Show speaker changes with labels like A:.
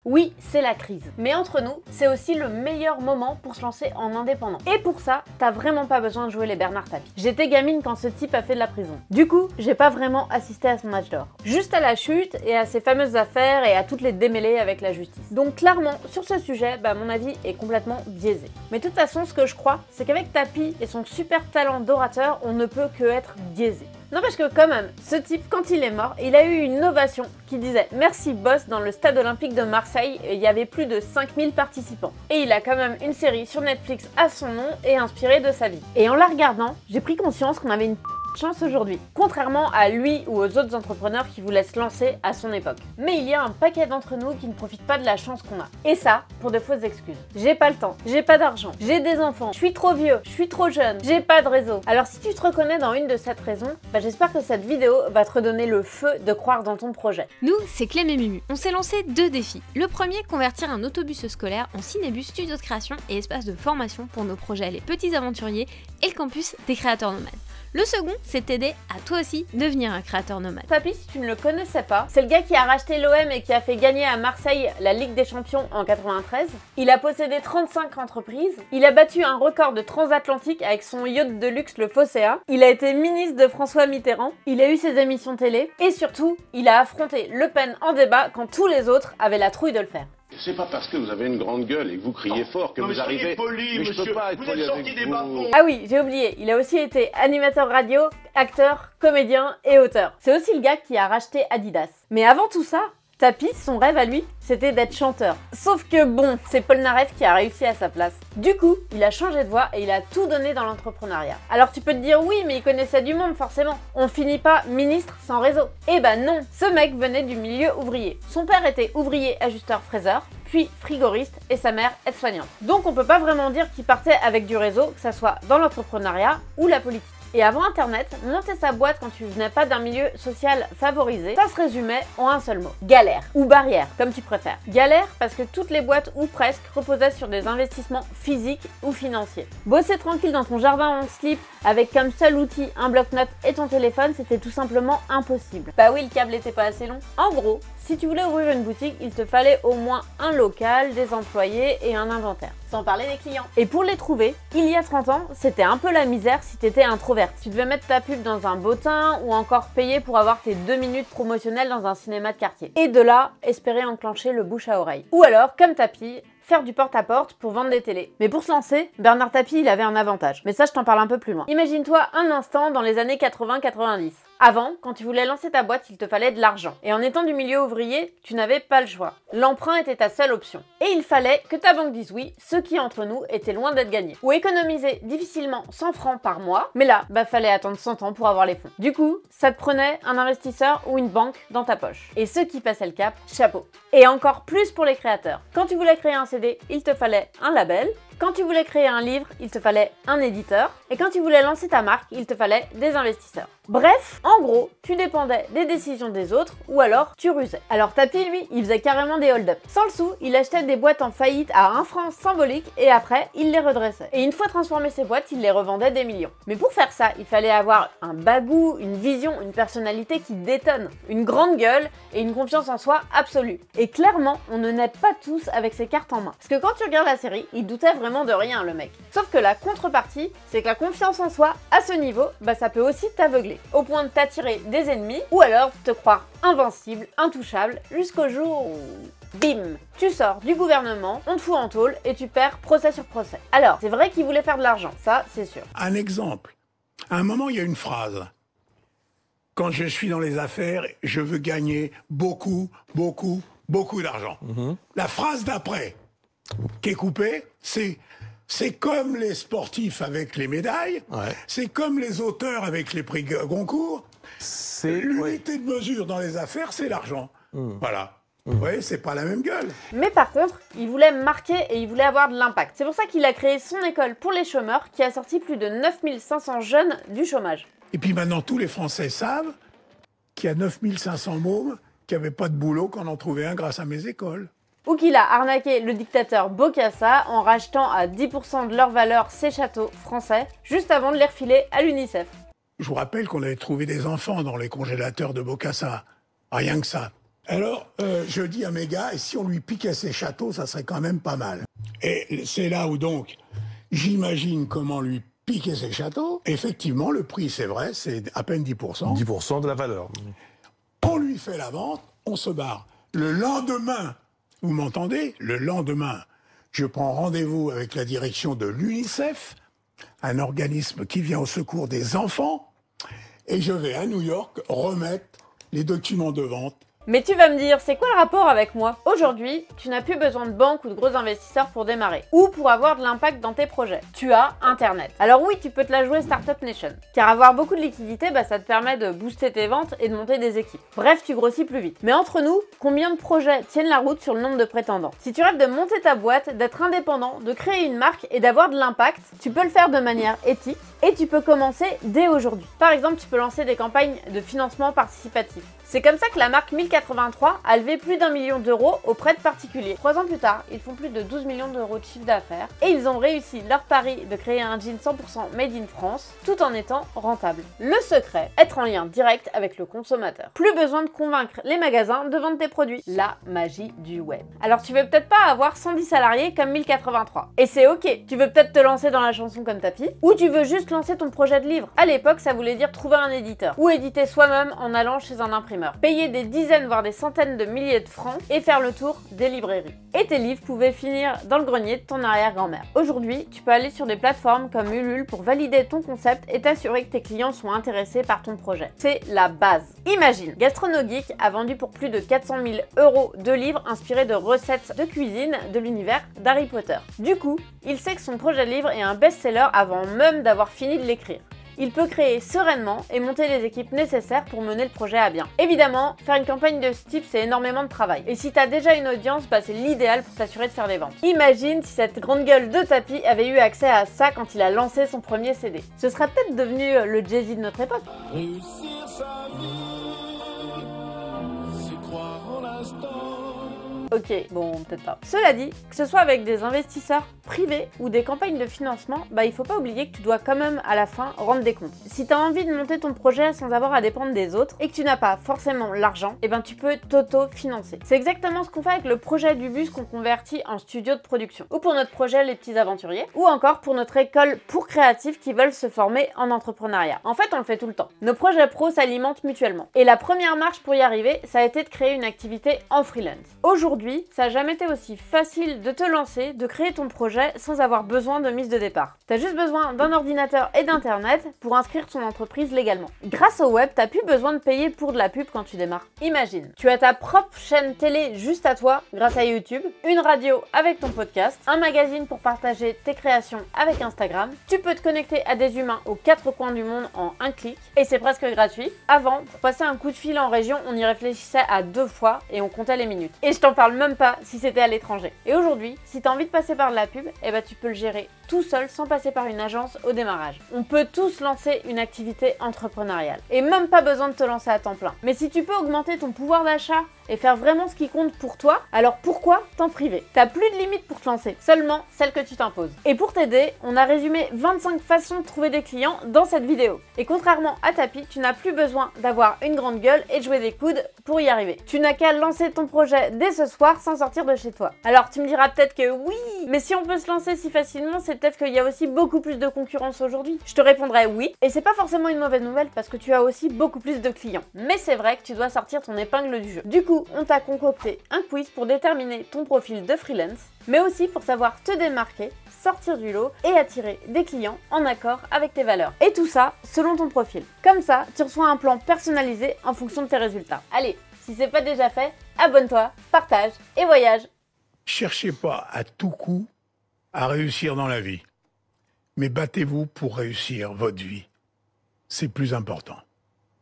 A: Oui, c'est la crise. Mais entre nous, c'est aussi le meilleur moment pour se lancer en indépendant. Et pour ça, t'as vraiment pas besoin de jouer les Bernard Tapie. J'étais gamine quand ce type a fait de la prison. Du coup, j'ai pas vraiment assisté à son âge d'or. Juste à la chute et à ses fameuses affaires et à toutes les démêlés avec la justice. Donc clairement, sur ce sujet, mon avis est complètement biaisé. Mais de toute façon, ce que je crois, c'est qu'avec Tapie et son super talent d'orateur, on ne peut que être biaisé. N'empêche que quand même, ce type, quand il est mort, il a eu une ovation qui disait « Merci boss » dans le stade olympique de Marseille, et il y avait plus de 5000 participants. Et il a quand même une série sur Netflix à son nom et inspirée de sa vie. Et en la regardant, j'ai pris conscience qu'on avait une chance aujourd'hui, contrairement à lui ou aux autres entrepreneurs qui voulaient se lancer à son époque. Mais il y a un paquet d'entre nous qui ne profitent pas de la chance qu'on a. Et ça, pour de fausses excuses. J'ai pas le temps, j'ai pas d'argent, j'ai des enfants, je suis trop vieux, je suis trop jeune, j'ai pas de réseau. Alors si tu te reconnais dans une de ces raisons, j'espère que cette vidéo va te redonner le feu de croire dans ton projet.
B: Nous, c'est Clem et Mumu. On s'est lancé 2 défis. Le premier, convertir un autobus scolaire en cinébus studio de création et espace de formation pour nos projets Les Petits Aventuriers et le campus des créateurs nomades. Le second, c'est t'aider à toi aussi devenir un créateur nomade.
A: Tapie, si tu ne le connaissais pas, c'est le gars qui a racheté l'OM et qui a fait gagner à Marseille la Ligue des Champions en 93. Il a possédé 35 entreprises. Il a battu un record de transatlantique avec son yacht de luxe, le Phocéa. Il a été ministre de François Mitterrand. Il a eu ses émissions télé. Et surtout, il a affronté Le Pen en débat quand tous les autres avaient la trouille de le faire.
C: C'est pas parce que vous avez une grande gueule et que vous criez fort que vous arrivez...
D: Poli,
C: mais je peux pas être poli avec vous.
A: Ah oui, j'ai oublié, il a aussi été animateur radio, acteur, comédien et auteur. C'est aussi le gars qui a racheté Adidas. Mais avant tout ça, Tapie, son rêve à lui, c'était d'être chanteur. Sauf que bon, c'est Paul Naref qui a réussi à sa place. Du coup, il a changé de voie et il a tout donné dans l'entrepreneuriat. Alors tu peux te dire oui, mais il connaissait du monde forcément. On finit pas ministre sans réseau. Eh ben non, ce mec venait du milieu ouvrier. Son père était ouvrier ajusteur fraiseur, puis frigoriste et sa mère aide-soignante. Donc on peut pas vraiment dire qu'il partait avec du réseau, que ça soit dans l'entrepreneuriat ou la politique. Et avant internet, monter sa boîte quand tu venais pas d'un milieu social favorisé, ça se résumait en un seul mot. Galère. Ou barrière, comme tu préfères. Galère parce que toutes les boîtes, ou presque, reposaient sur des investissements physiques ou financiers. Bosser tranquille dans ton jardin en slip, avec comme seul outil un bloc-notes et ton téléphone, c'était tout simplement impossible. Bah oui, le câble était pas assez long. En gros, si tu voulais ouvrir une boutique, il te fallait au moins un local, des employés et un inventaire. Sans parler des clients. Et pour les trouver, il y a 30 ans, c'était un peu la misère si t'étais introverte. Tu devais mettre ta pub dans un bottin ou encore payer pour avoir tes 2 minutes promotionnelles dans un cinéma de quartier. Et de là, espérer enclencher le bouche à oreille. Ou alors, comme Tapie, faire du porte-à-porte pour vendre des télés. Mais pour se lancer, Bernard Tapie, il avait un avantage. Mais ça, je t'en parle un peu plus loin. Imagine-toi un instant dans les années 80-90. Avant, quand tu voulais lancer ta boîte, il te fallait de l'argent. Et en étant du milieu ouvrier, tu n'avais pas le choix. L'emprunt était ta seule option. Et il fallait que ta banque dise oui, ce qui entre nous était loin d'être gagné. Ou économiser difficilement 100 francs par mois, mais là, fallait attendre 100 ans pour avoir les fonds. Du coup, ça te prenait un investisseur ou une banque dans ta poche. Et ceux qui passaient le cap, chapeau. Et encore plus pour les créateurs. Quand tu voulais créer un CD, il te fallait un label. Quand tu voulais créer un livre, il te fallait un éditeur. Et quand tu voulais lancer ta marque, il te fallait des investisseurs. Bref, en gros, tu dépendais des décisions des autres ou alors tu rusais. Alors Tapie, lui, il faisait carrément des hold-up. Sans le sou, il achetait des boîtes en faillite à 1 franc symbolique et après, il les redressait. Et une fois transformé ces boîtes, il les revendait des millions. Mais pour faire ça, il fallait avoir un bagou, une vision, une personnalité qui détonne, une grande gueule et une confiance en soi absolue. Et clairement, on ne naît pas tous avec ses cartes en main. Parce que quand tu regardes la série, il doutait vraiment de rien, le mec. Sauf que la contrepartie, c'est que la confiance en soi, à ce niveau, ça peut aussi t'aveugler, au point de t'attirer des ennemis, ou alors te croire invincible, intouchable, jusqu'au jour où... bim, tu sors du gouvernement, on te fout en tôle et tu perds procès sur procès. Alors, c'est vrai qu'il voulait faire de l'argent, ça, c'est sûr.
E: Un exemple. À un moment, il y a une phrase. Quand je suis dans les affaires, je veux gagner beaucoup, beaucoup, beaucoup d'argent. La phrase d'après, qui est coupée, c'est comme les sportifs avec les médailles, c'est comme les auteurs avec les prix Goncourt. L'unité de mesure dans les affaires, c'est l'argent. Voilà. Oui, c'est pas la même gueule.
A: Mais par contre, il voulait marquer et il voulait avoir de l'impact. C'est pour ça qu'il a créé son école pour les chômeurs qui a sorti plus de 9500 jeunes du chômage.
E: Et puis maintenant, tous les Français savent qu'il y a 9500 mômes qui n'avaient pas de boulot quand on en trouvait un grâce à mes écoles.
A: Ou qu'il a arnaqué le dictateur Bokassa en rachetant à 10% de leur valeur ses châteaux français, juste avant de les refiler à l'UNICEF.
E: Je vous rappelle qu'on avait trouvé des enfants dans les congélateurs de Bokassa. Rien que ça. Alors, je dis à mes gars, et si on lui piquait ses châteaux, ça serait quand même pas mal. Et c'est là où donc, j'imagine comment lui piquer ses châteaux. Effectivement, le prix, c'est vrai, c'est à peine 10%.
D: 10% de la valeur.
E: On lui fait la vente, on se barre. Le lendemain, vous m'entendez? Le lendemain, je prends rendez-vous avec la direction de l'UNICEF, un organisme qui vient au secours des enfants, et je vais à New York remettre les documents de vente.
A: Mais tu vas me dire, c'est quoi le rapport avec moi? Aujourd'hui, tu n'as plus besoin de banques ou de gros investisseurs pour démarrer, ou pour avoir de l'impact dans tes projets. Tu as Internet. Alors oui, tu peux te la jouer Startup Nation, car avoir beaucoup de liquidités, ça te permet de booster tes ventes et de monter des équipes. Bref, tu grossis plus vite. Mais entre nous, combien de projets tiennent la route sur le nombre de prétendants? Si tu rêves de monter ta boîte, d'être indépendant, de créer une marque et d'avoir de l'impact, tu peux le faire de manière éthique et tu peux commencer dès aujourd'hui. Par exemple, tu peux lancer des campagnes de financement participatif. C'est comme ça que la marque 1083 a levé plus d'1 million d'euros auprès de particuliers. 3 ans plus tard, ils font plus de 12 millions d'euros de chiffre d'affaires et ils ont réussi leur pari de créer un jean 100% made in France tout en étant rentable. Le secret, être en lien direct avec le consommateur. Plus besoin de convaincre les magasins de vendre tes produits. La magie du web. Alors tu veux peut-être pas avoir 110 salariés comme 1083. Et c'est ok, tu veux peut-être te lancer dans la chanson comme Tapi ou tu veux juste lancer ton projet de livre. À l'époque, ça voulait dire trouver un éditeur ou éditer soi-même en allant chez un imprimeur. Payer des dizaines voire des centaines de milliers de francs et faire le tour des librairies. Et tes livres pouvaient finir dans le grenier de ton arrière-grand-mère. Aujourd'hui, tu peux aller sur des plateformes comme Ulule pour valider ton concept et t'assurer que tes clients sont intéressés par ton projet. C'est la base. Imagine, GastronoGeek a vendu pour plus de 400 000 € de livres inspirés de recettes de cuisine de l'univers d'Harry Potter. Du coup, il sait que son projet de livre est un best-seller avant même d'avoir fini de l'écrire. Il peut créer sereinement et monter les équipes nécessaires pour mener le projet à bien. Évidemment, faire une campagne de ce type, c'est énormément de travail. Et si tu as déjà une audience, c'est l'idéal pour t'assurer de faire des ventes. Imagine si cette grande gueule de Tapi avait eu accès à ça quand il a lancé son premier CD. Ce serait peut-être devenu le Jay-Z de notre époque.
F: Réussir sa vie, c'est croire en l'instant.
A: Ok, bon, peut-être pas. Cela dit, que ce soit avec des investisseurs privés ou des campagnes de financement, il faut pas oublier que tu dois quand même à la fin rendre des comptes. Si tu as envie de monter ton projet sans avoir à dépendre des autres et que tu n'as pas forcément l'argent, tu peux t'auto-financer. C'est exactement ce qu'on fait avec le projet du bus qu'on convertit en studio de production. Ou pour notre projet Les Petits Aventuriers, ou encore pour notre école pour créatifs qui veulent se former en entrepreneuriat. En fait, on le fait tout le temps. Nos projets pro s'alimentent mutuellement. Et la première marche pour y arriver, ça a été de créer une activité en freelance. Aujourd'hui, ça n'a jamais été aussi facile de te lancer, de créer ton projet sans avoir besoin de mise de départ. Tu as juste besoin d'un ordinateur et d'internet pour inscrire ton entreprise légalement. Grâce au web, tu n'as plus besoin de payer pour de la pub quand tu démarres. Imagine, tu as ta propre chaîne télé juste à toi grâce à YouTube, une radio avec ton podcast, un magazine pour partager tes créations avec Instagram, tu peux te connecter à des humains aux quatre coins du monde en un clic et c'est presque gratuit. Avant, pour passer un coup de fil en région, on y réfléchissait à 2 fois et on comptait les minutes. Et je t'en parle même pas si c'était à l'étranger. Et aujourd'hui, si tu as envie de passer par de la pub, tu peux le gérer tout seul sans passer par une agence au démarrage. On peut tous lancer une activité entrepreneuriale et même pas besoin de te lancer à temps plein. Mais si tu peux augmenter ton pouvoir d'achat et faire vraiment ce qui compte pour toi, alors pourquoi t'en priver? T'as plus de limites pour te lancer, seulement celles que tu t'imposes. Et pour t'aider, on a résumé 25 façons de trouver des clients dans cette vidéo. Et contrairement à Tapi, tu n'as plus besoin d'avoir une grande gueule et de jouer des coudes pour y arriver. Tu n'as qu'à lancer ton projet dès ce soir sans sortir de chez toi. Alors tu me diras peut-être que oui, mais si on peut se lancer si facilement, c'est peut-être qu'il y a aussi beaucoup plus de concurrence aujourd'hui. Je te répondrai oui, et c'est pas forcément une mauvaise nouvelle parce que tu as aussi beaucoup plus de clients. Mais c'est vrai que tu dois sortir ton épingle du jeu. Du coup, on t'a concocté un quiz pour déterminer ton profil de freelance, mais aussi pour savoir te démarquer, sortir du lot et attirer des clients en accord avec tes valeurs. Et tout ça selon ton profil. Comme ça, tu reçois un plan personnalisé en fonction de tes résultats. Allez, si c'est pas déjà fait, abonne-toi, partage et voyage.
E: Cherchez pas à tout coup à réussir dans la vie, mais battez-vous pour réussir votre vie. C'est plus important.